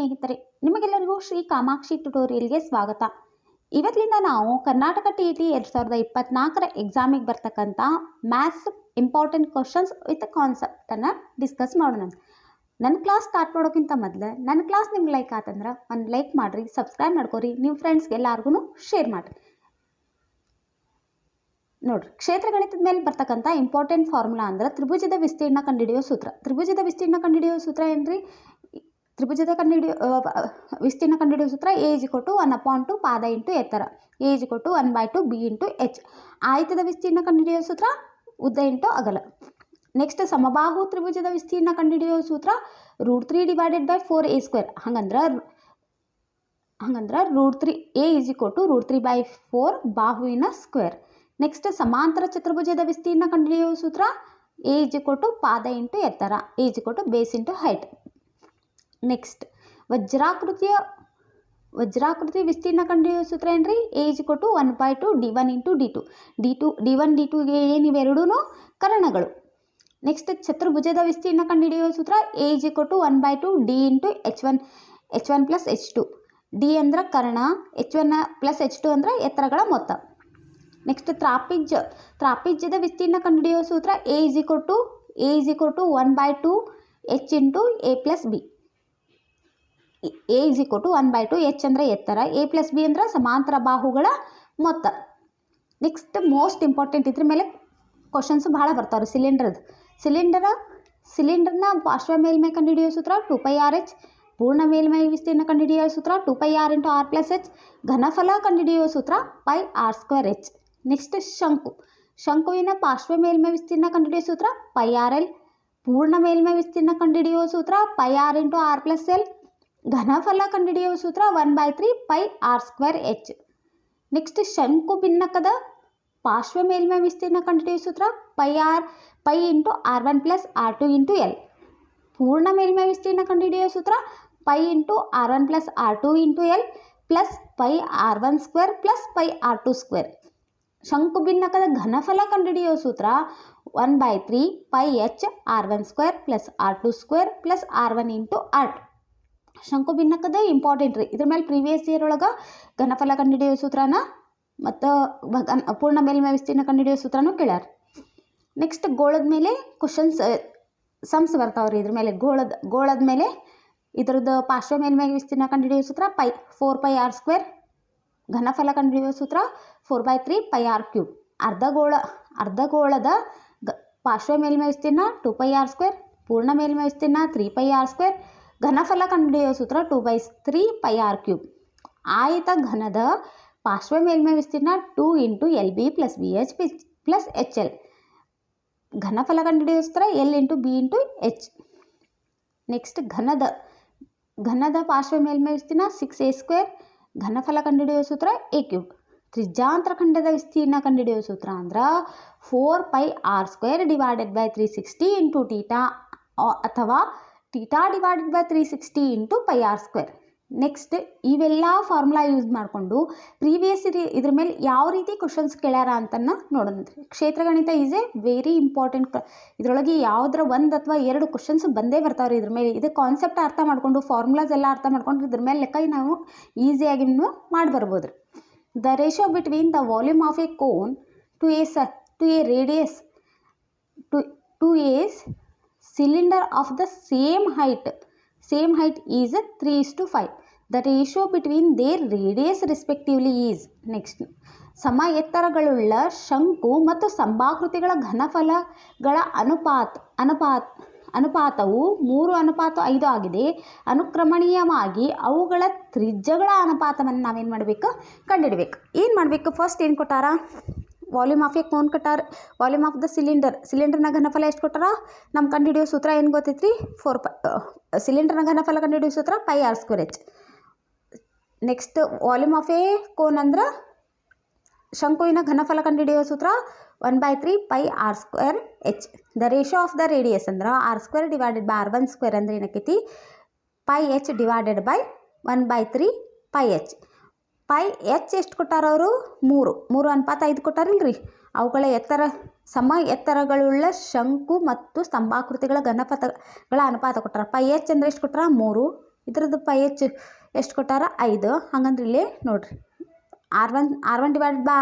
ಸ್ನೇಹಿತರೆ, ನಿಮಗೆಲ್ಲರಿಗೂ ಶ್ರೀ ಕಾಮಾಕ್ಷಿ ಟ್ಯುಟೋರಿಯಲ್ಗೆ ಸ್ವಾಗತ. ಇವತ್ತಿನಿಂದ ನಾವು ಕರ್ನಾಟಕ TET 2024 ಎಕ್ಸಾಮಿಗೆ ಬರ್ತಕ್ಕಂಥ ಮ್ಯಾಥ್ಸ್ ಇಂಪಾರ್ಟೆಂಟ್ ಕ್ವಶನ್ಸ್ ವಿತ್ ಕಾನ್ಸೆಪ್ಟನ್ನು ಡಿಸ್ಕಸ್ ಮಾಡೋಣ. ನನ್ನ ಕ್ಲಾಸ್ ಸ್ಟಾರ್ಟ್ ಮಾಡೋಕ್ಕಿಂತ ಮೊದಲು ನನ್ನ ಕ್ಲಾಸ್ ನಿಮ್ಗೆ ಲೈಕ್ ಆತಂದ್ರೆ ಒಂದು ಲೈಕ್ ಮಾಡಿರಿ, ಸಬ್ಸ್ಕ್ರೈಬ್ ಮಾಡ್ಕೊರಿ, ನಿಮ್ಮ ಫ್ರೆಂಡ್ಸ್ಗೆ ಎಲ್ಲರಿಗೂ ಶೇರ್ ಮಾಡಿರಿ. ನೋಡ್ರಿ, ಕ್ಷೇತ್ರ ಗಣಿತದ ಮೇಲೆ ಬರ್ತಕ್ಕಂಥ ಇಂಪಾರ್ಟೆಂಟ್ ಫಾರ್ಮುಲಾ ಅಂದ್ರೆ ತ್ರಿಭುಜದ ವಿಸ್ತೀರ್ಣ ಕಂಡುಹಿಡಿಯೋ ಸೂತ್ರ. ತ್ರಿಭುಜದ ವಿಸ್ತೀರ್ಣ ಕಂಡುಹಿಡಿಯೋ ಸೂತ್ರ ಏನ್ರಿ? ತ್ರಿಭುಜದ ವಿಸ್ತೀರ್ಣ ಕಂಡುಹಿಡಿಯೋ ಸೂತ್ರ A = 1/2 ಪಾದ ಇಂಟು ಎತ್ತರ, A = 1/2 B × H. ಆಯತದ ವಿಸ್ತೀರ್ಣ ಕಂಡುಹಿಡಿಯೋ ಸೂತ್ರ ಉದ್ದ ಇಂಟು ಅಗಲ. ನೆಕ್ಸ್ಟ್ ಸಮಬಾಹು ತ್ರಿಭುಜದ ವಿಸ್ತೀರ್ಣ ಕಂಡುಹಿಡಿಯೋ ಸೂತ್ರ √3 / 4a². ಹಂಗಂದ್ರೆ √3 A = √3/4 ಬಾಹುವಿನ ಸ್ಕ್ವೇರ್. ನೆಕ್ಸ್ಟ್ ಸಮಾಂತರ ಚತುರ್ಭುಜದ ವಿಸ್ತೀರ್ಣ ಕಂಡುಹಿಡಿಯೋ ಸೂತ್ರ A = ಪಾದ ಇಂಟು ಎತ್ತರ, A = base into height. Next ವಜ್ರಾಕೃತಿ ವಿಸ್ತೀರ್ಣ ಕಂಡುಹಿಡಿಯೋ ಸೂತ್ರ ಏನ್ರಿ? A = 1/2 D1 × D2. D1 D2ಗೆ ಏನಿವೆರಡೂ ಕರ್ಣಗಳು. Next ಚತುರ್ಭುಜದ ವಿಸ್ತೀರ್ಣ ಕಂಡುಹಿಡಿಯೋ ಸೂತ್ರ A = 1/2 D × H1 + H2. D ಅಂದ್ರೆ ಕರ್ಣ, H1 + H2 ಅಂದ್ರೆ ಎತ್ತರಗಳ ಮೊತ್ತ. ನೆಕ್ಸ್ಟ್ ತ್ರಾಪಿಜ್ಯದ ವಿಸ್ತೀರ್ಣ ಕಂಡುಹಿಡಿಯೋ ಸೂತ್ರ A = 1/2 H × A + B. A = 1/2 H ಅಂದರೆ ಎತ್ತರ, A + B ಅಂದ್ರೆ ಸಮಾಂತರ ಬಾಹುಗಳ ಮೊತ್ತ. ನೆಕ್ಸ್ಟ್ ಮೋಸ್ಟ್ ಇಂಪಾರ್ಟೆಂಟ್, ಇದ್ರ ಮೇಲೆ ಕ್ವಶನ್ಸ್ ಭಾಳ ಬರ್ತಾವ್ರಿ. ಸಿಲಿಂಡರ್ನ ಪಾರ್ಶ್ವ ಮೇಲ್ಮೈ ಕಂಡುಹಿಡಿಯೋ ಸೂತ್ರ 2πRH. ಪೂರ್ಣ ಮೇಲ್ಮೈ ವಿಸ್ತೀರ್ಣ ಕಂಡುಹಿಡಿಯೋ ಸೂತ್ರ 2πR × R + H. ಘನಫಲ ಕಂಡುಹಿಡಿಯೋ ಸೂತ್ರ πr²H. ನೆಕ್ಸ್ಟ್ ಶಂಕುವಿನ ಪಾರ್ಶ್ವ ಮೇಲ್ಮೈ ವಿಸ್ತೀರ್ಣ ಕಂಡುಹಿಡಿಯೋ ಸೂತ್ರ πRL. ಪೂರ್ಣ ಮೇಲ್ಮೈ ವಿಸ್ತೀರ್ಣ ಕಂಡುಹಿಡಿಯೋ ಸೂತ್ರ πR × R + L. ಘನಫಲ ಕಂಡುಹಿಡಿಯೋ ಸೂತ್ರ 1/3 πr²H. ನೆಕ್ಸ್ಟ್ ಶಂಕು ಭಿನ್ನಕದ ಪಾರ್ಶ್ವ ಮೇಲ್ಮೈ ವಿಸ್ತೀರ್ಣ ಕಂಡುಹಿಡಿಯೋ ಸೂತ್ರ π × R1 + R2 × L. ಪೂರ್ಣ ಮೇಲ್ಮೈ ವಿಸ್ತೀರ್ಣ ಕಂಡುಹಿಡಿಯೋ ಸೂತ್ರ π × R1 + R2 × L plus πr1² + πr2². ಶಂಕು ಭಿನ್ನಕದ ಘನಫಲ ಕಂಡುಹಿಡಿಯೋ ಸೂತ್ರ 1/3 πh R1² + R2² + R1 × R2. ಶಂಕು ಭಿನ್ನಕದ ಇಂಪಾರ್ಟೆಂಟ್ ರೀ. ಇದ್ರ ಮೇಲೆ ಪ್ರೀವಿಯಸ್ ಇಯರ್ ಒಳಗೆ ಘನಫಲ ಕಂಡುಹಿಡಿಯೋ ಸೂತ್ರನ ಮತ್ತು ಪೂರ್ಣ ಮೇಲ್ಮೈ ವಿಸ್ತೀರ್ಣ ಕಂಡುಹಿಡಿಯೋ ಸೂತ್ರನೂ ಕೇಳ್ಯಾರ. ನೆಕ್ಸ್ಟ್ ಗೋಳದ ಮೇಲೆ ಕ್ವಶನ್ಸ್ ಸಮ್ಸ್ ಬರ್ತಾವ್ರಿ. ಇದ್ರ ಮೇಲೆ ಗೋಳದ ಮೇಲೆ ಇದ್ರದ್ದು ಪಾರ್ಶ್ವ ಮೇಲ್ಮೈ ವಿಸ್ತೀರ್ಣ ಕಂಡುಹಿಡಿಯೋ ಸೂತ್ರ 4πr². ಘನಫಲ ಕಂಡುಹಿಡಿಯೋ ಸೂತ್ರ 4/3 πr³. ಅರ್ಧಗೋಳದ ಪಾರ್ಶ್ವ ಮೇಲ್ಮೈ ವಿಸ್ತೀರ್ಣ 2πr². ಪೂರ್ಣ ಮೇಲ್ಮೈ ವಿಸ್ತೀರ್ಣ 3πr². ಘನಫಲ ಕಂಡುಹಿಡಿಯೋ ಸೂತ್ರ 2/3 πr³. ಆಯತ ಘನದ ಪಾರ್ಶ್ವ ಮೇಲ್ಮೈ ವಿಸ್ತೀರ್ಣ 2 × LB + BH + HL. ಘನಫಲ ಕಂಡುಹಿಡಿಯೋ ಸೂತ್ರ L × B × H. ನೆಕ್ಸ್ಟ್ ಘನದ ಪಾರ್ಶ್ವ ಮೇಲ್ಮೈ ವಿಸ್ತೀರ್ಣ 6a². ಘನಫಲ ಕಂಡುಹಿಡಿಯೋ ಸೂತ್ರ a³. ತ್ರಿಜ್ಯಾಂತರ ಖಂಡದ ವಿಸ್ತೀರ್ಣ ಕಂಡುಹಿಡಿಯೋ ಸೂತ್ರ ಅಂದ್ರೆ 4πr² / 360 × θ ಅಥವಾ θ / 360 × πr². ನೆಕ್ಸ್ಟ್ ಇವೆಲ್ಲ ಫಾರ್ಮುಲಾ ಯೂಸ್ ಮಾಡಿಕೊಂಡು ಪ್ರೀವಿಯಸ್ ಇದ್ರ ಮೇಲೆ ಯಾವ ರೀತಿ ಕ್ವಶನ್ಸ್ ಕೇಳ್ಯಾರ ಅಂತನ್ನ ನೋಡೋಣ. ಕ್ಷೇತ್ರಗಣಿತ ಈಸ್ ಎ ವೆರಿ ಇಂಪಾರ್ಟೆಂಟ್. ಇದರೊಳಗೆ ಯಾವುದರ ಒಂದು ಅಥವಾ ಎರಡು ಕ್ವಶನ್ಸ್ ಬಂದೇ ಬರ್ತಾವ್ರಿ. ಇದ್ರ ಮೇಲೆ ಇದು ಕಾನ್ಸೆಪ್ಟ್ ಅರ್ಥ ಮಾಡಿಕೊಂಡು ಫಾರ್ಮುಲಾಸ್ ಎಲ್ಲ ಅರ್ಥ ಮಾಡ್ಕೊಂಡು ಇದ್ರ ಮೇಲೆ ಲೆಕ್ಕ ನಾವು ಈಸಿಯಾಗಿ ಮಾಡಿ ಬರ್ಬೋದು ರೀ. The ratio between the volume of a cone to a radius to a cylinder of the same height is 3:5. The ratio between their radius respectively is. Next ಸಮ ಎತ್ತರಗಳುಳ್ಳ ಶಂಕು ಮತ್ತು ಸಂಭಾಕೃತಿಗಳ ಘನಫಲಗಳ ಅನುಪಾತವು 3:5 ಆಗಿದೆ. ಅನುಕ್ರಮಣೀಯವಾಗಿ ಅವುಗಳ ತ್ರಿಜ್ಯಗಳ ಅನುಪಾತವನ್ನು ನಾವೇನು ಮಾಡಬೇಕು? ಕಂಡುಹಿಡಬೇಕು. ಏನು ಮಾಡಬೇಕು? ಫಸ್ಟ್ ಏನು ಕೊಟ್ಟಾರ? ವಾಲ್ಯೂಮ್ ಆಫ್ ಎ ಕೋನ್ ಕೊಟ್ಟಾರ. ವಾಲ್ಯೂಮ್ ಆಫ್ ದ ಸಿಲಿಂಡರ್ನ ಘನಫಲ ಎಷ್ಟು ಕೊಟ್ಟಾರ? ನಮ್ಮ ಕಂಡುಹಿಡಿಯೋ ಸೂತ್ರ ಏನು ಗೊತ್ತೈತ್ರಿ? ಸಿಲಿಂಡರ್ನ ಘನಫಲ ಕಂಡುಹಿಡಿಯೋ ಸೂತ್ರ πr²H. Next volume of a cone ಅಂದ್ರೆ ಶಂಕುವಿನ ಘನಫಲ ಕಂಡುಹಿಡಿಯೋ ಸೂತ್ರ 1/3 πr²H. The ratio of the radius ಅಂದ್ರೆ r² / r1² ಅಂದ್ರೆ ಏನಕ್ಕೈತಿ? πh / 1/3 πh. πh ಎಷ್ಟು ಕೊಟ್ಟಾರ ಅವರು? 3:5 ಕೊಟ್ಟಾರಿಲ್ರಿ. ಅವುಗಳ ಸಮ ಎತ್ತರಗಳುಳ್ಳ ಶಂಕು ಮತ್ತು ಸ್ತಂಭಾಕೃತಿಗಳ ಘನಫಲಗಳ ಅನುಪಾತ ಕೊಟ್ಟಾರ. πh ಅಂದರೆ ಎಷ್ಟು ಕೊಟ್ಟಾರ? 3. ಇದ್ರದ್ದು ಪೈ ಎಚ್ ಎಷ್ಟು ಕೊಟ್ಟಾರ 5. ಹಂಗಂದ್ರೆ ಇಲ್ಲಿ ನೋಡಿರಿ R1 divided by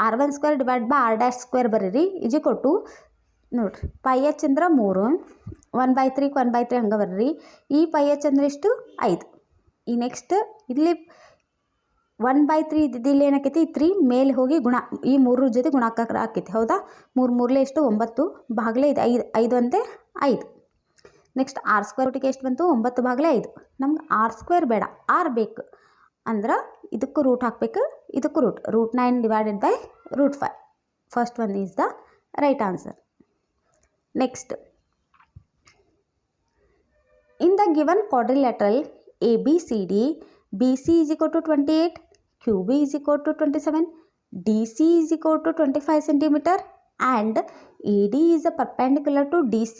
R1 square divide by R dash square ಬರೀರಿ ಇಜಿ ಕೊಟ್ಟು ನೋಡಿರಿ ಪೈ ಎಚ್ ಅಂದ್ರೆ 3 1/3 1/3 ಹಂಗೆ ಬರ್ರಿ. ಈ ಪೈ ಎಚ್ ಅಂದ್ರೆ ಎಷ್ಟು 5. ಈ ನೆಕ್ಸ್ಟ್ ಇಲ್ಲಿ 1/3 ಇದ್ದಿದ್ದು ಏನಾಕೈತಿ 3 ಮೇಲೆ ಹೋಗಿ ಗುಣ ಈ 3 ಜೊತೆ ಗುಣಾಕಾರ ಆಕೈತಿ. ಹೌದಾ 3 3 ಎಷ್ಟು 9 ಭಾಗಲೇ ಇದು 5 ಅಂತೆ 5. ನೆಕ್ಸ್ಟ್ ಆರ್ ಸ್ಕ್ವೇರ್ ಒಟ್ಟಿಗೆ ಎಷ್ಟು ಬಂತು 9 ಭಾಗಲೇ 5. ನಮ್ಗೆ ಆರ್ ಸ್ಕ್ವೇರ್ ಬೇಡ ಆರ್ ಬೇಕು ಅಂದ್ರೆ ಇದಕ್ಕೂ ರೂಟ್ ಹಾಕಬೇಕು ಇದಕ್ಕೂ root 9 divided by √5. First one is the right answer. Next in the given quadrilateral ABCD BC is equal to 28, QB is equal to 27, DC is equal to 25 cm and AD is perpendicular to DC.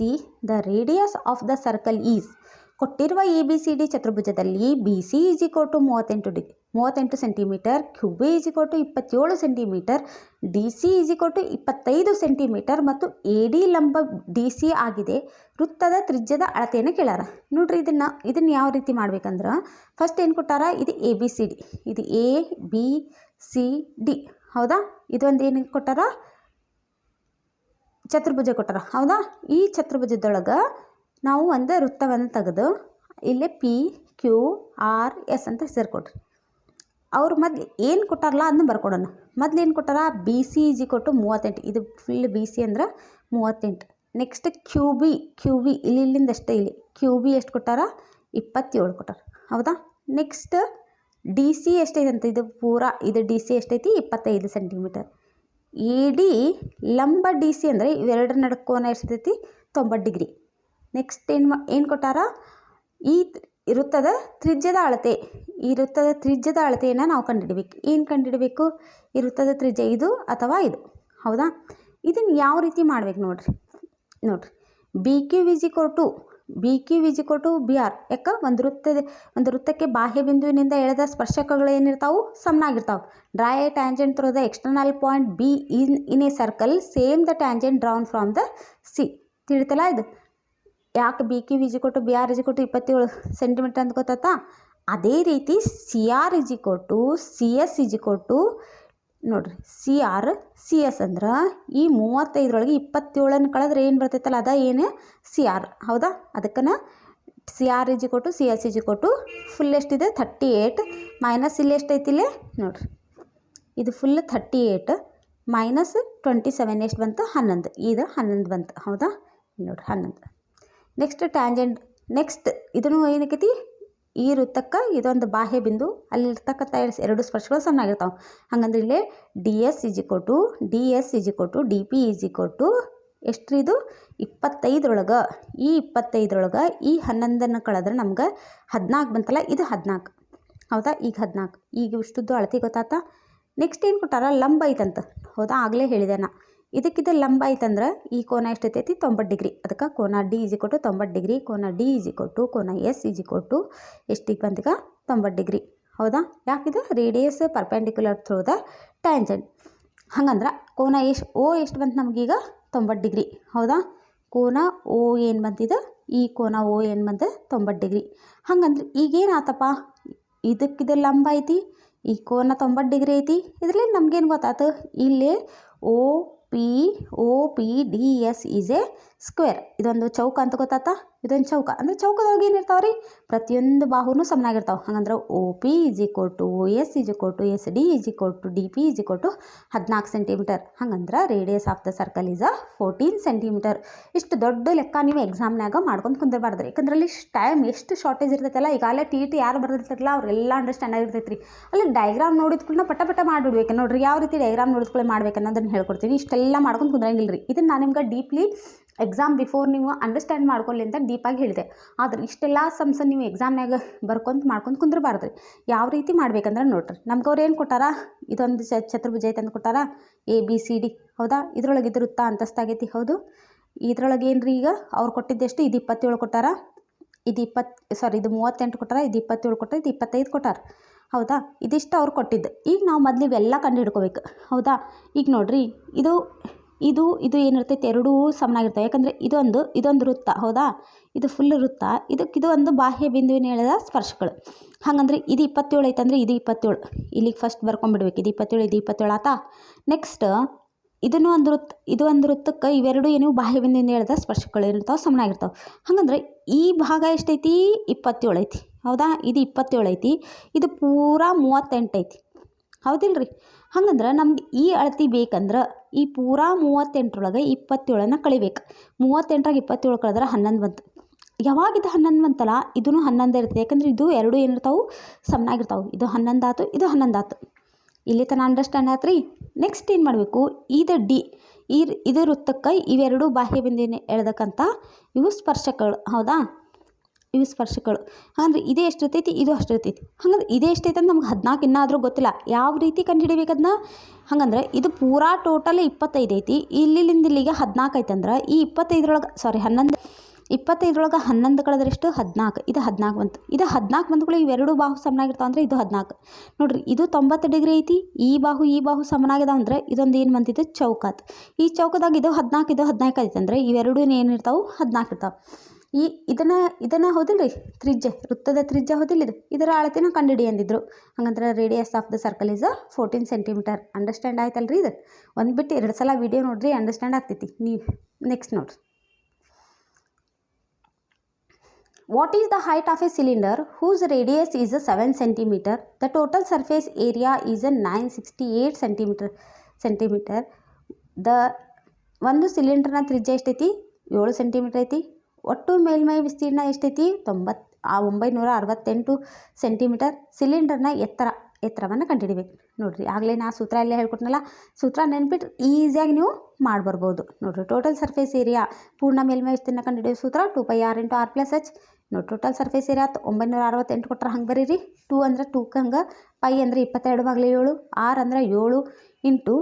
The radius of the circle is. ಕೊಟ್ಟಿರುವ ABCD ಚತುರ್ಭುಜದಲ್ಲಿ BC is equal to 38 centimetre, QB is equal to 27 centimetre, DC is equal to 25 centimetre ಮತ್ತು AD ಲಂಬ DC ಆಗಿದೆ. ವೃತ್ತದ ತ್ರಿಜ್ಯದ ಅಳತೆಯನ್ನು ಕೇಳಾರ. ನೋಡ್ರಿ ಇದನ್ನು ಯಾವ ರೀತಿ ಮಾಡ್ಬೇಕಂದ್ರೆ ಫಸ್ಟ್ ಏನು ಕೊಟ್ಟಾರ ಇದು ABCD, ಇದು ABCD ಹೌದಾ. ಇದೊಂದು ಏನು ಕೊಟ್ಟಾರ ಚತುರ್ಭುಜ ಕೊಟ್ಟಾರ ಹೌದಾ. ಈ ಚತುರ್ಭುಜದೊಳಗೆ ನಾವು ಒಂದು ವೃತ್ತವನ್ನು ತೆಗೆದು ಇಲ್ಲೇ PQRS ಅಂತ ಹೆಸರು ಕೊಡ್ರಿ. ಅವ್ರು ಮೊದಲು ಏನು ಕೊಟ್ಟಾರಲ್ಲ ಅದನ್ನ ಬರ್ಕೊಡೋಣ. ಮೊದಲು ಏನು ಕೊಟ್ಟಾರ BC is equal to 38. ಇದು ಫುಲ್ BC ಅಂದ್ರೆ 38. ನೆಕ್ಸ್ಟ್ QB ಇಲ್ಲಿಂದ ಅಷ್ಟೇ ಇಲ್ಲಿ QB ಎಷ್ಟು ಕೊಟ್ಟಾರ 27 ಕೊಟ್ಟಾರ ಹೌದಾ. ನೆಕ್ಸ್ಟ್ DC ಎಷ್ಟೈತೆ ಅಂತ ಇದು ಪೂರಾ ಇದು DC ಎಷ್ಟೈತಿ 25 ಸೆಂಟಿಮೀಟರ್. AD ಲಂಬ DC ಅಂದರೆ ಇವೆರಡರ ನಡುವೆ ಕೋನ ಎಷ್ಟೈತಿ 90 ಡಿಗ್ರಿ. ನೆಕ್ಸ್ಟ್ ಏನು ಕೊಟ್ಟಾರ ಈ ವೃತ್ತದ ತ್ರಿಜ್ಯದ ಅಳತೆ. ಈ ವೃತ್ತದ ತ್ರಿಜ್ಯದ ಅಳತೆಯನ್ನು ನಾವು ಕಂಡುಹಿಡಬೇಕು. ಏನು ಕಂಡುಹಿಡಬೇಕು ಈ ವೃತ್ತದ ತ್ರಿಜ್ಯ ಇದು ಅಥವಾ ಇದು ಹೌದಾ. ಇದನ್ನು ಯಾವ ರೀತಿ ಮಾಡ್ಬೇಕು ನೋಡ್ರಿ BQ is equal to BR. ಯಾಕೆ ಒಂದು ವೃತ್ತಕ್ಕೆ ಬಾಹ್ಯ ಬಿಂದುವಿನಿಂದ ಎಳೆದ ಸ್ಪರ್ಶಕಗಳು ಏನಿರ್ತಾವೆ ಸಮನಾಗಿರ್ತಾವೆ. Draw a tangent through the external point B in a circle same the tangent drawn from the C. ತಿಳಿತಲ್ಲ ಇದು ಯಾಕೆ BQ is equal to BR is equal to 27 centimetre ಅಂತ ಗೊತ್ತಾ. ಅದೇ ರೀತಿ CR is equal to CS is equal to ನೋಡಿರಿ CR CS ಅಂದ್ರೆ ಈ 35ರೊಳಗೆ 27 ಕಳೆದ್ರೆ ಏನು ಬರ್ತೈತಲ್ಲ ಅದ ಏನು CR ಹೌದಾ. ಅದಕ್ಕನ CR is equal to CS is equal to full ಎಷ್ಟಿದೆ 38 ಮೈನಸ್ ಇಲ್ಲಿ ಎಷ್ಟೈತಿ ಇಲ್ಲೇ ನೋಡಿರಿ ಇದು ಫುಲ್ 38 ಮೈನಸ್ 27 ಎಷ್ಟು ಬಂತು 11. ಇದು 11 ಬಂತು ಹೌದಾ ನೋಡಿರಿ 11. ನೆಕ್ಸ್ಟ್ ಟ್ಯಾಂಜೆಂಟ್ ನೆಕ್ಸ್ಟ್ ಇದನ್ನು ಏನಕ್ಕೈತಿ ಈ ವೃತ್ತಕ್ಕೆ ಇದೊಂದು ಬಾಹ್ಯ ಬಿಂದು ಅಲ್ಲಿರ್ತಕ್ಕಂಥ ಎರಡು ಸ್ಪರ್ಶಗಳು ಸಣ್ಣಾಗಿರ್ತಾವೆ. ಹಂಗಂದ್ರೆ ಇಲ್ಲಿ DS is equal to DP is equal to ಎಷ್ಟು ಇದು 25ರೊಳಗೆ ಈ 25ರೊಳಗೆ ಈ 11 ಕಳೆದ್ರೆ ನಮ್ಗೆ 14 ಬಂತಲ್ಲ ಇದು 14 ಹೌದಾ. ಈಗ 14 ಈಗ ಇಷ್ಟುದ್ದು ಅಳತೆ ಗೊತ್ತಾತ. ನೆಕ್ಸ್ಟ್ ಏನು ಕೊಟ್ಟಾರ ಲಂಬ ಐತಂತ ಹೌದಾ. ಆಗಲೇ ಹೇಳಿದೆ ನಾ ಇದಕ್ಕಿದು ಲಂಬ ಐತಂದ್ರೆ ಈ ಕೋನ ಎಷ್ಟೈತಿ 90 ಡಿಗ್ರಿ. ಅದಕ್ಕೆ ಕೋನ D is equal to 90 degree. ಕೋನ D is equal to ಕೋನ S is equal to ಎಷ್ಟಿಗೆ ಬಂತೀಗ 90 ಡಿಗ್ರಿ ಹೌದಾ. ಯಾಕಿದು radius perpendicular through the tangent. ಹಂಗಂದ್ರೆ ಕೋನ ಎಷ್ಟು ಬಂತು ನಮಗೀಗ 90 ಡಿಗ್ರಿ ಹೌದಾ. ಕೋನ O ಏನು ಬಂತಿದೆ ಈ ಕೋನ O ಏನು ಬಂತು 90 ಡಿಗ್ರಿ. ಹಂಗಂದ್ರೆ ಈಗೇನಾತಪ್ಪ ಇದಕ್ಕಿದು ಲಂಬ ಐತಿ ಈ ಕೋನ 90 ಡಿಗ್ರಿ ಐತಿ. ಇದರಲ್ಲಿ ನಮಗೇನು ಗೊತ್ತಾಯ್ತು ಇಲ್ಲಿ OPDS ಈಸ್ ಎ ಸ್ಕ್ವೇರ್. ಇದೊಂದು ಚೌಕ ಅಂತ ಗೊತ್ತಾತ. ಇದೊಂದು ಚೌಕ ಅಂದರೆ ಚೌಕದಾಗ ಏನಿರ್ತಾವೆ ರೀ ಪ್ರತಿಯೊಂದು ಬಾಹುನು ಸಮನಾಗಿರ್ತಾವೆ. ಹಂಗಂದ್ರೆ OP is equal to OS is equal to SD is equal to DP is equal to 14 centimetre. ಹಂಗಂದ್ರೆ radius of the circle is 14 centimetre. ಇಷ್ಟು ದೊಡ್ಡ ಲೆಕ್ಕ ನೀವು ಎಕ್ಸಾಮ್ನಾಗ ಮಾಡ್ಕೊಂಡು ಕುಂದಿರಬಾರ್ದು. ಯಾಕಂದ್ರೆ ಅಲ್ಲಿ ಟೈಮ್ ಎಷ್ಟು ಶಾರ್ಟೇಜ್ ಇರ್ತೈತಲ್ಲ. ಈಗಾಗಲೇ TT ಯಾರು ಬರ್ದಿರ್ತಾರಲ್ಲ ಅವ್ರೆಲ್ಲ ಅಂಡರ್ಸ್ಟ್ಯಾಂಡ್ ಆಗಿರ್ತೈತೆ ರೀ. ಅಲ್ಲಿ ಡೈಗ್ರಾಮ್ ನೋಡಿದ್ಕೊಳ್ಳ ಪಟ ಮಾಡಿಬಿಡ್ಬೇಕು ನೋಡ್ರಿ. ಯಾವ ರೀತಿ ಡೈಗ್ರಾಮ್ ನೋಡಿದ್ಕೊಳ್ಳೆ ಮಾಡ್ಬೇಕು ಅನ್ನೋದನ್ನು ಹೇಳ್ಕೊಡ್ತೀನಿ. ಇಷ್ಟೆಲ್ಲ ಮಾಡ್ಕೊಂಡು ಕುಂದ್ರಂಗಿಲ್ಲ ರೀ. ಇದನ್ನು ನಾನು ನಿಮ್ಗೆ ಡೀಪ್ಲಿ ಎಕ್ಸಾಮ್ ಬಿಫೋರ್ ನೀವು ಅಂಡರ್ಸ್ಟ್ಯಾಂಡ್ ಮಾಡ್ಕೊಳ್ಳಿ ಅಂತ ಡೀಪಾಗಿ ಹೇಳಿದೆ. ಆದ್ರೆ ಇಷ್ಟೆಲ್ಲ ಸಮ್ಸನ್ನು ನೀವು ಎಕ್ಸಾಮ್ನಾಗ ಮಾಡ್ಕೊಂಡು ಕುಂದ್ರಬಾರ್ದು. ಯಾವ ರೀತಿ ಮಾಡ್ಬೇಕಂದ್ರೆ ನೋಡ್ರಿ ನಮ್ಗೆ ಅವ್ರು ಏನು ಕೊಟ್ಟಾರ ಇದೊಂದು ಚತುರ್ಭುಜ ಐತೆ ಅಂತ ಕೊಟ್ಟಾರ ABCD ಹೌದಾ. ಇದ್ರೊಳಗೆ ಇದು ವೃತ್ತ ಅಂತಸ್ತಾಗೈತಿ ಹೌದು. ಇದ್ರೊಳಗೆ ಏನು ರೀ ಈಗ ಅವ್ರು ಕೊಟ್ಟಿದ್ದೆಷ್ಟು ಇದು 27 ಕೊಟ್ಟಾರ. ಇದು 38 ಕೊಟ್ಟಾರ. ಇದು 27 ಕೊಟ್ಟಾರ. ಇದು 25 ಕೊಟ್ಟಾರ ಹೌದಾ. ಇದಿಷ್ಟು ಅವ್ರು ಕೊಟ್ಟಿದ್ದು. ಈಗ ನಾವು ಮೊದಲು ಇವೆಲ್ಲ ಕಂಡು ಹಿಡ್ಕೋಬೇಕು ಹೌದಾ. ಈಗ ನೋಡ್ರಿ ಇದು ಇದು ಏನಿರ್ತೈತೆ ಎರಡೂ ಸಮನಾಗಿರ್ತವೆ. ಯಾಕಂದರೆ ಇದೊಂದು ವೃತ್ತ, ಹೌದಾ, ಇದು ಫುಲ್ ವೃತ್ತ, ಇದು ಒಂದು ಬಾಹ್ಯ ಬಿಂದುವಿನ ಎಳೆದ ಸ್ಪರ್ಶಕಗಳು. ಹಾಗಂದ್ರೆ ಇದು 27 ಐತಂದರೆ ಇದು 27, ಇಲ್ಲಿಗೆ ಫಸ್ಟ್ ಬರ್ಕೊಂಡ್ಬಿಡ್ಬೇಕು. ಇದು 27 ಆತಾ. ನೆಕ್ಸ್ಟ್ ಇದು ಒಂದು ವೃತ್ತಕ್ಕೆ ಇವೆರಡು ಏನು ಬಾಹ್ಯ ಬಿಂದುವಿನ ಎಳೆದ ಸ್ಪರ್ಶಕಗಳು ಇರ್ತಾವೆ, ಸಮನಾಗಿರ್ತಾವೆ. ಹಾಗಂದ್ರೆ ಈ ಭಾಗ ಎಷ್ಟೈತಿ? 27 ಐತಿ, ಹೌದಾ. ಇದು 27 ಐತಿ, ಇದು ಪೂರಾ 38 ಐತಿ, ಹೌದಿಲ್ರಿ. ಹಂಗಂದ್ರೆ ನಮ್ಗೆ ಈ ಅಳತೆ ಬೇಕಂದ್ರೆ ಈ ಪೂರಾ 38ರೊಳಗೆ 27ನ ಕಳಿಬೇಕು. 38ರಾಗ 27 ಕಳೆದ್ರೆ 11 ಬಂತು. ಯಾವಾಗಿದ್ದು 11 ಬಂತಲ್ಲ, ಇದೂ 11 ಇರ್ತದೆ. ಯಾಕಂದ್ರೆ ಇದು ಎರಡು ಏನಿರ್ತಾವೆ, ಸಮನಾಗಿರ್ತಾವೆ. ಇದು 11 ಆಯ್ತು, ಇದು 11 ಆಯ್ತು. ಇಲ್ಲಿ ತನಕ ಅಂಡರ್ಸ್ಟ್ಯಾಂಡ್ ಆತ್ರಿ. ನೆಕ್ಸ್ಟ್ ಏನು ಮಾಡಬೇಕು? ಇದು ಡಿ, ಇದು ವೃತ್ತಕ್ಕೆ ಇವೆರಡು ಬಾಹ್ಯ ಬಿಂದುವಿನ ಎಳೆದಕ್ಕಂಥ ಇವು ಸ್ಪರ್ಶಕಗಳು, ಹೌದಾ. ಇವು ಸ್ಪರ್ಶಕಗಳು. ಹಾಗಂದ್ರೆ ಇದೇ ಎಷ್ಟು ಇರ್ತೈತಿ, ಇದು ಅಷ್ಟು ಇರ್ತೈತಿ. ಹಾಗಂದ್ರೆ ಇದೇ ಎಷ್ಟೈತೆ ಅಂತ ನಮ್ಗೆ 14 ಇನ್ನಾದರೂ ಗೊತ್ತಿಲ್ಲ. ಯಾವ ರೀತಿ ಕಂಡುಹಿಡಿಬೇಕು ಅದನ್ನ? ಹಾಗಂದ್ರೆ ಇದು ಪೂರಾ ಟೋಟಲ್ 25 ಐತಿ, ಇಲ್ಲಿಂದ ಇಲ್ಲಿಗೆ 14 ಐತಂದ್ರೆ ಈ 25ರೊಳಗೆ 25ರೊಳಗೆ 11 ಕಳೆದ್ರೆ ಎಷ್ಟು? 14. ಇದು 14 ಬಂತು. ಇದು 14 ಬಂದ್ಕೊಳ್ಳಿ, ಇವೆರಡು ಬಾಹು ಸಮನಾಗಿರ್ತಾವೆ ಅಂದರೆ ಇದು 14. ನೋಡಿರಿ, ಇದು 90 ಡಿಗ್ರಿ ಐತಿ, ಈ ಬಾಹು ಸಮನಾಗಿದಾವೆ ಅಂದರೆ ಇದೊಂದು ಏನು ಬಂತಿತ್ತು? ಚೌಕಾತ್. ಈ ಚೌಕದಾಗ ಇದು 14, ಇದು 14 ಐತೆ ಅಂದರೆ ಇವೆರಡು ಏನಿರ್ತಾವೆ? 14 ಇರ್ತಾವೆ. ಇದನ್ನು ಹೌದಿಲ್ರಿ, ತ್ರಿಜ್ಯ, ವೃತ್ತದ ತ್ರಿಜ್ಯ ಹೌದಿಲ್ಲ, ಇದರ ಅಳತೆನ ಕಂಡುಹಿಡಿ ಅಂದಿದ್ರು. ಹಂಗಂದ್ರೆ radius of the circle is 14 centimetre. Understand ಆಯ್ತಲ್ರಿ. ಇದು ಒಂದು ಬಿಟ್ಟು 2 ಸಲ ವಿಡಿಯೋ ನೋಡ್ರಿ, ಅಂಡರ್ಸ್ಟ್ಯಾಂಡ್ ಆಗ್ತೈತಿ. ನೀವು ನೆಕ್ಸ್ಟ್ ನೋಡ್ರಿ. What is the height of a cylinder whose radius is 7 cm? The total surface area is 968 centimeter. ಒಂದು ಸಿಲಿಂಡರ್ನ ತ್ರಿಜ್ಯ ಎಷ್ಟೈತಿ? 7 ಸೆಂಟಿಮೀಟರ್ ಐತಿ. ಒಟ್ಟು ಮೇಲ್ಮೈ ವಿಸ್ತೀರ್ಣ ಎಷ್ಟೈತಿ? 968 ಸೆಂಟಿಮೀಟರ್. ಸಿಲಿಂಡರ್ನ ಎತ್ತರವನ್ನು ಕಂಡುಹಿಡಿಬೇಕು. ನೋಡಿರಿ, ಆಗಲೇ ನಾ ಸೂತ್ರ ಎಲ್ಲ ಹೇಳ್ಕೊಟ್ನಲ್ಲ, ಸೂತ್ರ ನೆನ್ಪಿಟ್ಟು ಈಸಿಯಾಗಿ ನೀವು ಮಾಡ್ಬರ್ಬೋದು. ನೋಡಿರಿ, ಟೋಟಲ್ ಸರ್ಫೇಸ್ ಏರಿಯಾ, ಪೂರ್ಣ ಮೇಲ್ಮೈ ವಿಸ್ತೀರ್ಣ ಕಂಡುಹಿಡಿಯೋ ಸೂತ್ರ 2πr × r+h. ನೋಡಿ, ಟೋಟಲ್ ಸರ್ಫೇಸ್ ಏರಿಯಾ 968 ಕೊಟ್ಟರೆ ಹಂಗೆ ಬರೀರಿ. 2 ಅಂದ್ರೆ 2ಕ್ಕೆ ಹಂಗೆ, ಪೈ ಅಂದರೆ 22/7, ಆರ್ ಅಂದ್ರೆ 7 ಇಂಟು